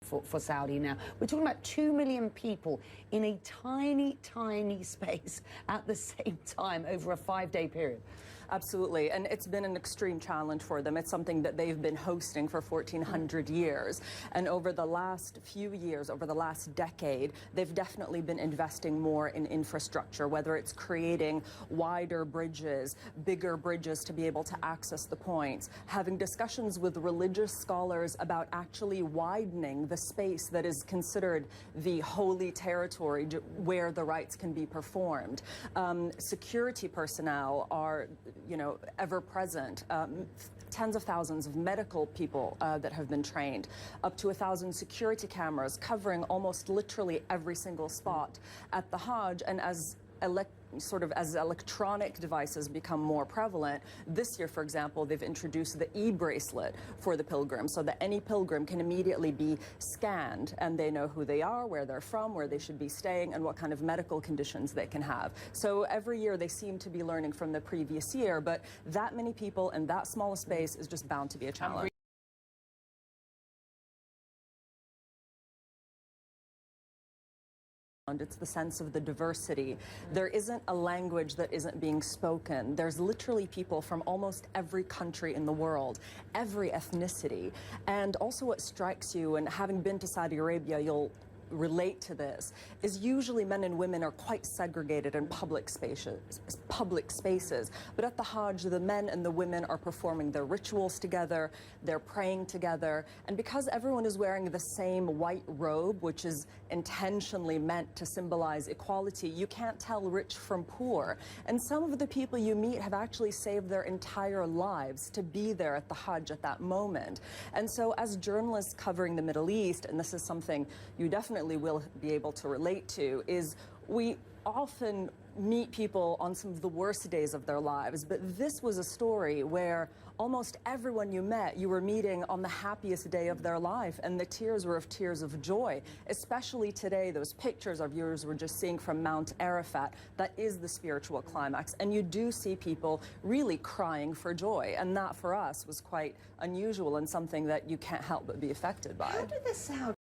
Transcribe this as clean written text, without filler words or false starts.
for Saudi now. We're talking about 2 million people in a tiny, tiny space at the same time over a 5-day period. Absolutely, and it's been an extreme challenge for them. It's something that they've been hosting for 1,400 years. And over the last few years, over the last decade, they've definitely been investing more in infrastructure, whether it's creating wider bridges, bigger bridges to be able to access the points, having discussions with religious scholars about actually widening the space that is considered the holy territory where the rites can be performed. Security personnel are ever present. Tens of thousands of medical people that have been trained, up to 1,000 security cameras covering almost literally every single spot at the Hajj. And as electronic devices become more prevalent, this year, for example, they've introduced the e-bracelet for the pilgrim, so that any pilgrim can immediately be scanned and they know who they are, where they're from, where they should be staying, and what kind of medical conditions they can have. So every year they seem to be learning from the previous year, but that many people in that small a space is just bound to be a challenge. It's the sense of the diversity. There isn't a language that isn't being spoken. There's literally people from almost every country in the world, every ethnicity. And also what strikes you, and having been to Saudi Arabia, you'll relate to this, is usually men and women are quite segregated in public spaces. But at the Hajj, the men and the women are performing their rituals together, they're praying together, and because everyone is wearing the same white robe, which is intentionally meant to symbolize equality, you can't tell rich from poor. And some of the people you meet have actually saved their entire lives to be there at the Hajj at that moment. And so as journalists covering the Middle East, and this is something you definitely will be able to relate to, is we often meet people on some of the worst days of their lives, but this was a story where almost everyone you met, you were meeting on the happiest day of their life, and the tears were of tears of joy. Especially today, those pictures our viewers were just seeing from Mount Arafat, that is the spiritual climax, and you do see people really crying for joy, and that for us was quite unusual and something that you can't help but be affected by. How do the Saudis